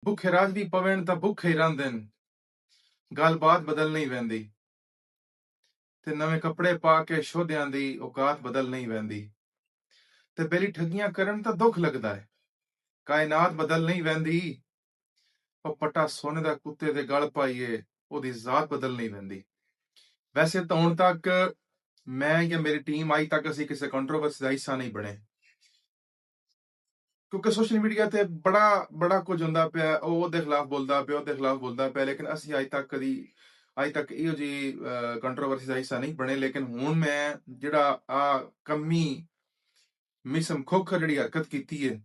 ਭੁੱਖੇ ਰਾਜ ਵੀ ਪਵਣ ਤਾਂ ਭੁੱਖੇ ਹੀ ਰਹਿੰਦੇ ਨੇ, ਗੱਲਬਾਤ ਬਦਲ ਨਹੀਂ ਵਹਿੰਦੀ ਤੇ ਨਵੇਂ ਕੱਪੜੇ ਪਾ ਕੇ ਸ਼ੋਧਿਆਂ ਦੀ ਔਕਾਤ ਬਦਲ ਨਹੀਂ ਵਹਿੰਦੀ ਤੇ ਬੇਲੀ ਠੱਗੀਆਂ ਕਰਨ ਤਾਂ ਦੁੱਖ ਲੱਗਦਾ ਹੈ। ਕਾਇਨਾਤ ਬਦਲ ਨਹੀਂ ਵਹਿੰਦੀ, ਉਹ ਪੱਟਾ ਸੋਨੇ ਦਾ ਕੁੱਤੇ ਦੇ ਗਲ ਪਾਈਏ ਉਹਦੀ ਜ਼ਾਤ ਬਦਲ ਨਹੀਂ ਵਹਿੰਦੀ। ਵੈਸੇ ਤਾਂ ਹੁਣ ਤੱਕ ਮੈਂ ਜਾਂ ਮੇਰੀ ਟੀਮ ਅੱਜ ਤੱਕ ਅਸੀਂ ਕਿਸੇ ਕੰਟਰੋਵਰਸੀ ਦਾ ਹਿੱਸਾ ਨਹੀਂ ਬਣੇ, ਕਿਉਂਕਿ ਸੋਸ਼ਲ ਮੀਡੀਆ ਤੇ ਬੜਾ ਬੜਾ ਕੁਝ ਹੁੰਦਾ ਪਿਆ, ਉਹ ਉਹਦੇ ਖਿਲਾਫ ਬੋਲਦਾ ਪਿਆ, ਉਹਦੇ ਖਿਲਾਫ ਬੋਲਦਾ ਪਿਆ, ਲੇਕਿਨ ਅਸੀਂ ਅੱਜ ਤੱਕ ਇਹੋ ਜਿਹੀ ਕੰਟਰੋਵਰਸੀ ਦਾ ਹਿੱਸਾ ਨਹੀਂ ਬਣੇ। ਲੇਕਿਨ ਹੁਣ ਮੈਂ ਜਿਹੜਾ ਆ ਕੰਮੀ ਮਿਸਮ ਖੋਖਰ ਜਿਹੜੀ ਹਰਕਤ ਕੀਤੀ ਹੈ,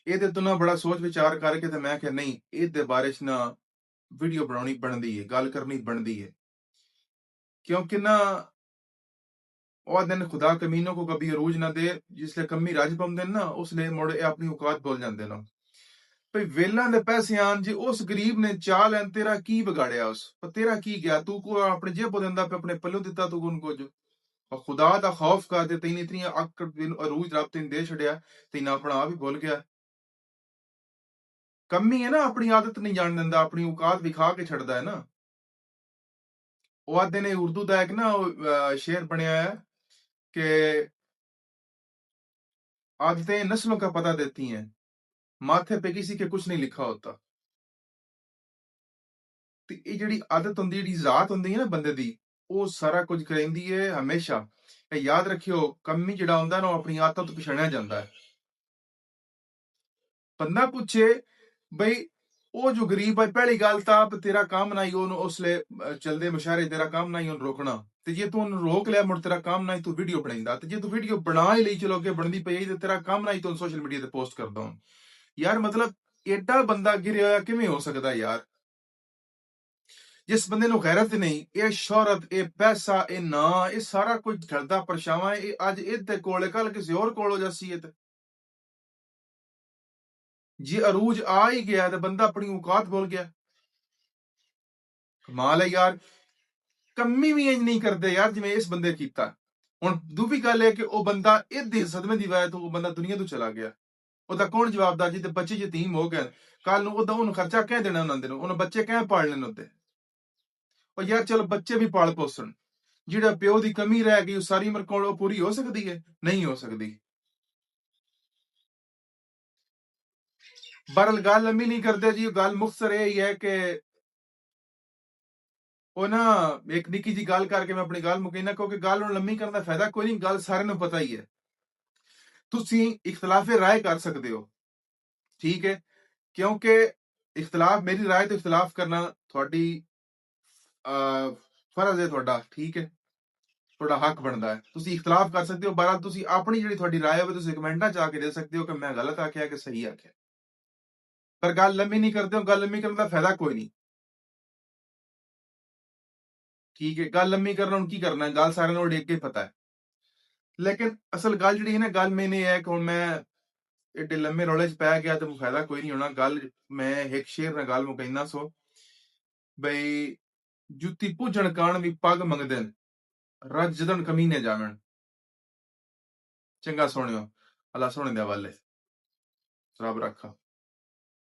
ਇਹਦੇ ਤੋਂ ਨਾ ਬੜਾ ਸੋਚ ਵਿਚਾਰ ਕਰਕੇ ਤੇ ਮੈਂ ਕਿਹਾ ਨਹੀਂ, ਇਹਦੇ ਬਾਰੇ ਚ ਨਾ ਵੀਡੀਓ ਬਣਾਉਣੀ ਬਣਦੀ ਹੈ, ਗੱਲ ਕਰਨੀ ਬਣਦੀ ਹੈ, क्योंकि ना और दिन खुदा कमीनों को कभी अरूज ना दे, जिसले कमी रज पाउंदे ना उसले मुड़ अपनी औकात बोल जाते ना। भई वेलां दे पैसे आन जी, उस गरीब ने चाह लैन, तेरा की बिगाड़िया, उस पर तेरा की गया, तू को अपने जेब दिंदा पे अपने पल्लों दिता तू उनको जो, और खुदा दा खौफ कर दे तेन इतनी आकड़ दिन अरूज रब तेन दे छड़िया, तेन अपना आप ही भुल गया। कमी है ना, अपनी आदत नहीं जान दिंदा, अपनी औकात विखा के छड़दा है ना। वो आदे ने उर्दू दा एक ना शेर बनया है कि आदतें नस्लों का पता देती हैं, माथे पे किसी के कुछ नहीं लिखा होता। ते ये जेह्ड़ी आदत हुंदी, जेह्ड़ी ज़ात हुंदी है ना बंदे दी, वो सारा कुछ करेंदी है हमेशा। ते याद रखियो, कम्मी जेह्ड़ा हुंदा ना, अपनी आदत तो पछाणिया जांदा है। बंदा पूछे बई वो जो गरीब है, पहली गल तां तेरा काम नहीं ओनू उसले चलदे मुशायरे तेरा काम नहीं ओनू रोकना, ते जे तू ओनू रोक लिया मुड़ तेरा काम नहीं तू वीडियो बनाईंदा, ते जे तू वीडियो बना ही लई चलो अगे बनदी पई ते तेरा काम नहीं तू सोशल मीडिया ते पोस्ट करदा हुन। यार मतलब एडा बंदा गिरे होया किवें हो सकदा यार? जिस बंदे नू गैरत नहीं, ये शोहरत, ये पैसा, ये नां, ये सारा कुछ घरदा परछावां है, अज इहदे कोल है, कल किसी होर कोल हो जासी है। जे अरूज आ ही गया तो बंदा अपनी औकात भुल गया। कमाल है यार, कम्मी भी इंज नहीं करते यार जिवें इस बंदे कीता। हुण दूजी गल है कि वह बंदा इहदे सदमे दी वजह तो बंदा दुनिया तो चला गया, ਉਹਦਾ ਕੌਣ ਜਵਾਬਦਾਰ? ਜੀ ਤੇ ਬੱਚੇ ਯਤੀਮ ਹੋ ਗਏ, ਕੱਲ ਨੂੰ ਉਹਨੂੰ ਖਰਚਾ ਕਿਹ ਦੇਣਾ, ਉਹਨਾਂ ਦੇ ਨੂੰ ਉਹਨੇ ਬੱਚੇ ਕਿਹ ਪਾਲਣੇ ਨੇ ਉੱਤੇ। ਉਹ ਯਾਰ ਚਲੋ ਬੱਚੇ ਵੀ ਪਾਲ ਪੋਸਣ, ਜਿਹੜਾ ਪਿਓ ਦੀ ਕਮੀ ਰਹਿ ਗਈ ਉਹ ਸਾਰੀ ਉਮਰ ਕੋਲ ਪੂਰੀ ਹੋ ਸਕਦੀ ਹੈ? ਨਹੀਂ ਹੋ ਸਕਦੀ। बहरहाल गल लंबी नहीं करते जी, गल मुख्तसर यही है कि ਉਹ ਨਾ ਇੱਕ ਨਿੱਕੀ ਜੀ ਗੱਲ ਕਰਕੇ ਮੈਂ ਆਪਣੀ ਗੱਲ ਮੁਕੀਨਾ, ਕਿਉਂਕਿ ਗੱਲ ਨੂੰ ਲੰਮੀ ਕਰਨ ਦਾ ਫਾਇਦਾ ਕੋਈ ਨਹੀਂ, ਗੱਲ ਸਾਰਿਆਂ ਨੂੰ ਪਤਾ ਹੀ ਹੈ। ਤੁਸੀਂ ਇਖਤਲਾਫੇ ਰਾਏ ਕਰ ਸਕਦੇ ਹੋ, ਠੀਕ ਹੈ, ਕਿਉਂਕਿ ਇਖਤਲਾਫ, ਮੇਰੀ ਰਾਏ ਤੋਂ ਇਖਤਲਾਫ ਕਰਨਾ ਤੁਹਾਡੀ ਫਰਜ਼ ਹੈ ਤੁਹਾਡਾ, ਠੀਕ ਹੈ, ਤੁਹਾਡਾ ਹੱਕ ਬਣਦਾ ਹੈ, ਤੁਸੀਂ ਇਖਤਲਾਫ ਕਰ ਸਕਦੇ ਹੋ। ਬਹਰਹਾਲ ਤੁਸੀਂ ਆਪਣੀ ਜਿਹੜੀ ਤੁਹਾਡੀ ਰਾਏ ਹੋਵੇ ਤੁਸੀਂ ਕਮੈਂਟਾਂ 'ਚ ਆ ਕੇ ਦੇ ਸਕਦੇ ਹੋ ਕਿ ਮੈਂ ਗਲਤ ਆਖਿਆ ਕਿ ਸਹੀ ਆਖਿਆ, ਪਰ ਗੱਲ ਲੰਮੀ ਨਹੀਂ ਕਰਦੇ ਹੋ, ਗੱਲ ਲੰਮੀ ਕਰਨ ਦਾ ਫਾਇਦਾ ਕੋਈ ਨਹੀਂ, ठीक है। गल लम्मी करना हूं की करना है, गल सारे नूं अगे पता है, लेकिन असल गल जिहड़ी है ना, गल मैंने है कि हुण मैं एडे लम्मे रौले च पै गया तो फायदा कोई नहीं होना। गल मैं एक शेर नाल गल मुकैंदा सो, बई जुत्ती भुजण कान भी पग मंगदे न, रज जदन कमीने जावण। चंगा सोहणियो, अल्लाह सोहणे दे हवाले, रब रखा।